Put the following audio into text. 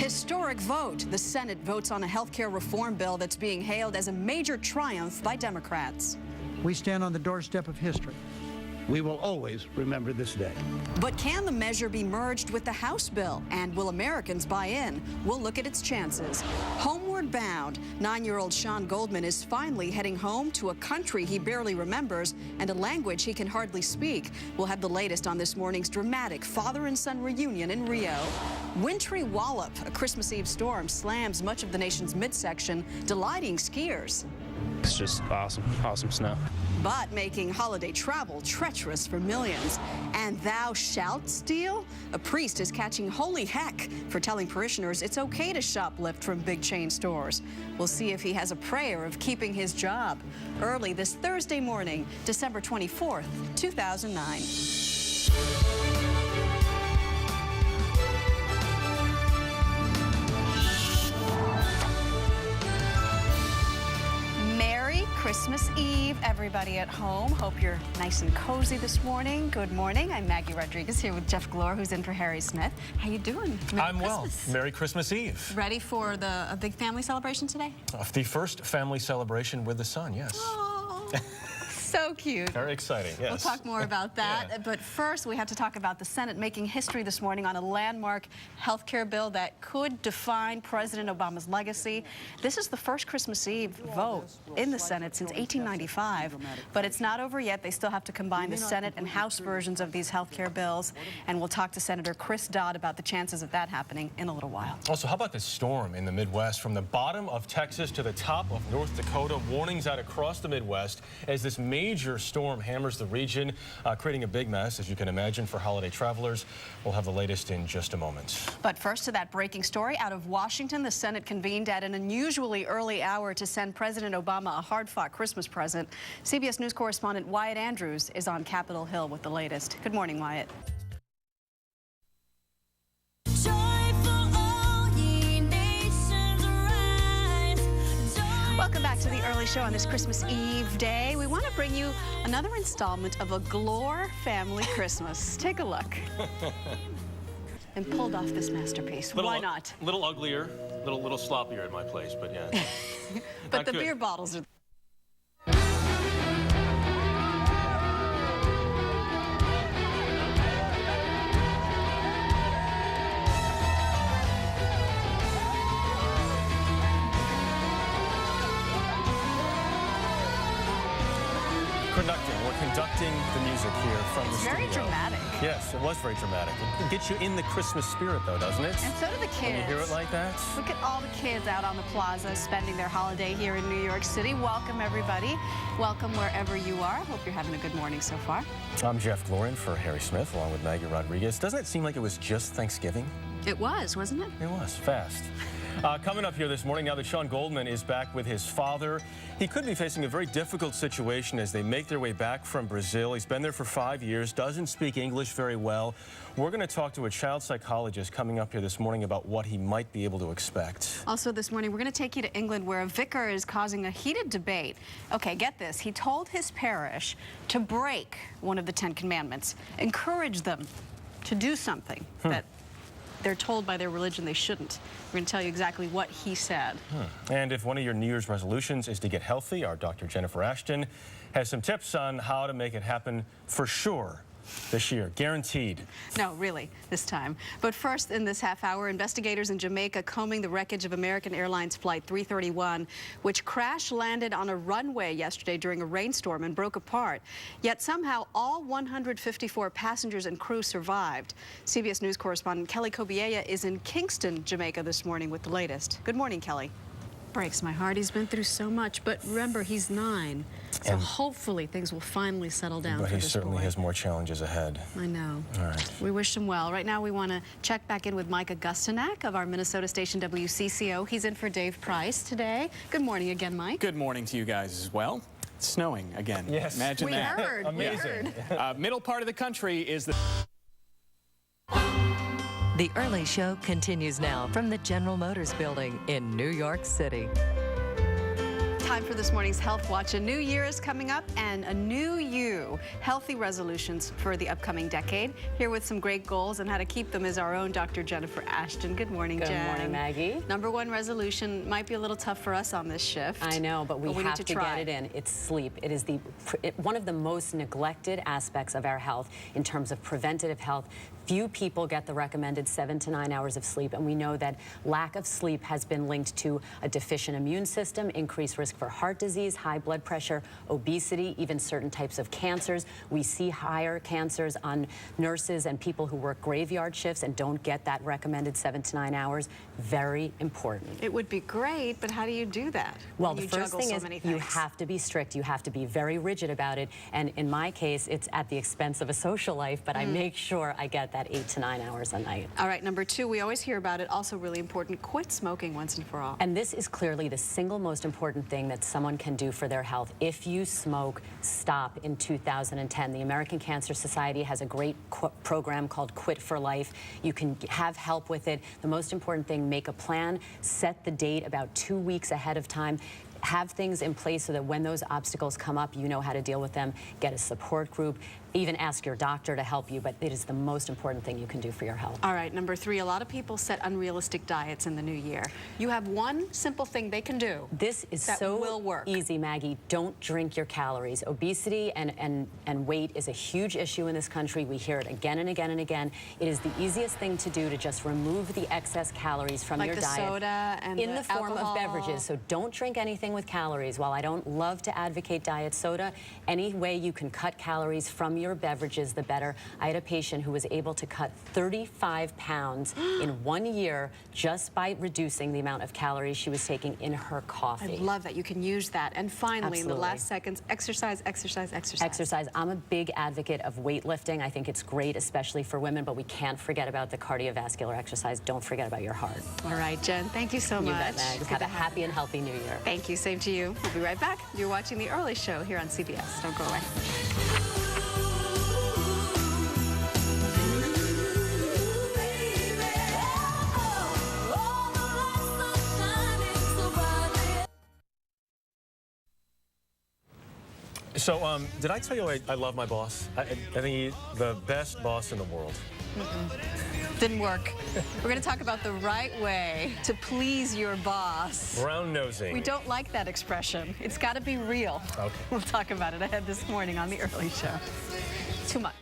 Historic vote. The Senate votes on a health care reform bill that's being hailed as a major triumph by Democrats. We stand on the doorstep of history. We will always remember this day. But can the measure be merged with the House bill? And will Americans buy in? We'll look at its chances. Homeward bound, 9-year-old Sean Goldman is finally heading home to a country he barely remembers and a language he can hardly speak. We'll have the latest on this morning's dramatic father and son reunion in Rio. Wintry wallop, a Christmas Eve storm, slams much of the nation's midsection, delighting skiers. It's just awesome, awesome snow. But making holiday travel treacherous for millions. And thou shalt steal? A priest is catching holy heck for telling parishioners it's okay to shoplift from big chain stores. We'll see if he has a prayer of keeping his job. Early this Thursday morning, December 24th, 2009. Christmas Eve, everybody at home. Hope you're nice and cozy this morning. Good morning. I'm Maggie Rodriguez here with Jeff Glore, who's in for Harry Smith. How you doing? I'm well. Merry Christmas Eve. Ready for a big family celebration today? The first family celebration with the son, yes. Oh, so cute. Very exciting, yes. We'll talk more about that. Yeah. But first, we have to talk about the Senate making history this morning on a landmark health care bill that could define President Obama's legacy. This is the first Christmas Eve vote in the Senate since 1895. But it's not over yet. They still have to combine the Senate and House versions of these health care bills. And we'll talk to Senator Chris Dodd about the chances of that happening in a little while. Also, how about this storm in the Midwest? From the bottom of Texas to the top of North Dakota, warnings out across the Midwest as this major storm hammers the region, creating a big mess, as you can imagine, for holiday travelers. We'll have the latest in just a moment. But first to that breaking story out of Washington. The Senate convened at an unusually early hour to send President Obama a hard-fought Christmas present. CBS News correspondent Wyatt Andrews is on Capitol Hill with the latest. Good morning, Wyatt. Welcome back to the Early Show on this Christmas Eve day. We want to bring you another installment of a Glore family Christmas. Take a look. And pulled off this masterpiece. Why not? A little uglier, a little sloppier at my place, but yeah. But the beer bottles are... We're conducting the music here from the studio. Very dramatic. Yes, it was very dramatic. It gets you in the Christmas spirit, though, doesn't it? And so do the kids. When you hear it like that. Look at all the kids out on the plaza spending their holiday here in New York City. Welcome, everybody. Welcome wherever you are. Hope you're having a good morning so far. I'm Jeff Glore in for Harry Smith, along with Maggie Rodriguez. Doesn't it seem like it was just Thanksgiving? It was, wasn't it? It was, fast. Coming up here this morning, now that Sean Goldman is back with his father, he could be facing a very difficult situation as they make their way back from Brazil. He's been there for 5 years, doesn't speak English very well. We're going to talk to a child psychologist coming up here this morning about what he might be able to expect. Also this morning, we're going to take you to England, where a vicar is causing a heated debate. Okay, get this. He told his parish to break one of the 10 Commandments, encourage them to do something that they're told by their religion they shouldn't. We're going to tell you exactly what he said. And if one of your New Year's resolutions is to get healthy, our Dr. Jennifer Ashton has some tips on how to make it happen for sure this year. Guaranteed. No, really, this time. But first, in this half hour, investigators in Jamaica combing the wreckage of American Airlines Flight 331, which crash-landed on a runway yesterday during a rainstorm and broke apart. Yet somehow, all 154 passengers and crew survived. CBS News correspondent Kelly Kobiella is in Kingston, Jamaica this morning with the latest. Good morning, Kelly. Breaks my heart. He's been through so much, but remember, he's 9. So hopefully things will finally settle down for this boy. But he certainly has more challenges ahead. I know. All right. We wish him well. Right now, we want to check back in with Mike Augustinak of our Minnesota station WCCO. He's in for Dave Price today. Good morning again, Mike. Good morning to you guys as well. It's snowing again. Yes. Imagine that. Heard. Amazing. We heard. Middle part of the country is the... The Early Show continues now from the General Motors building in New York City. Time for this morning's Health Watch. A new year is coming up and a new you. Healthy resolutions for the upcoming decade. Here with some great goals and how to keep them is our own Dr. Jennifer Ashton. Good morning, Jen. Good morning, Maggie. Number one resolution might be a little tough for us on this shift. I know, but we have to try. get it in. It's sleep. It is one of the most neglected aspects of our health in terms of preventative health. Few people get the recommended 7 to 9 hours of sleep, and we know that lack of sleep has been linked to a deficient immune system, increased risk for heart disease, high blood pressure, obesity, even certain types of cancers. We see higher cancers on nurses and people who work graveyard shifts and don't get that recommended 7 to 9 hours. Very important. It would be great, but how do you do that? Well, the first thing is you have to be strict. You have to be very rigid about it. And in my case, it's at the expense of a social life, but I make sure I get that 8 to 9 hours a night. All right, number two, we always hear about it, also really important, quit smoking once and for all. And this is clearly the single most important thing that someone can do for their health. If you smoke, stop in 2010. The American Cancer Society has a great program called Quit for Life. You can have help with it. The most important thing, make a plan, set the date about 2 weeks ahead of time. Have things in place so that when those obstacles come up, you know how to deal with them. Get a support group. Even ask your doctor to help you, but it is the most important thing you can do for your health. All right, number three, a lot of people set unrealistic diets in the new year. You have one simple thing they can do. This is so easy, Maggie. Don't drink your calories. Obesity and weight is a huge issue in this country. We hear it again and again and again. It is the easiest thing to do to just remove the excess calories from your diet. Like the soda and in the form alcohol. of beverages. So don't drink anything with calories. While I don't love to advocate diet soda, any way you can cut calories from your beverages, the better. I had a patient who was able to cut 35 pounds in 1 year just by reducing the amount of calories she was taking in her coffee. I love that. You can use that. And finally, in the last seconds, exercise, exercise, exercise. Exercise. I'm a big advocate of weightlifting. I think it's great, especially for women, but we can't forget about the cardiovascular exercise. Don't forget about your heart. All right, Jen, thank you so much. You bet, Mags. Have a happy and healthy new year. Thank you. Same to you. We'll be right back. You're watching The Early Show here on CBS. Don't go away. So, did I tell you I love my boss? I think he's the best boss in the world. Didn't work. We're going to talk about the right way to please your boss. Brown nosing. We don't like that expression. It's got to be real. Okay. We'll talk about it ahead this morning on The Early Show. Too much.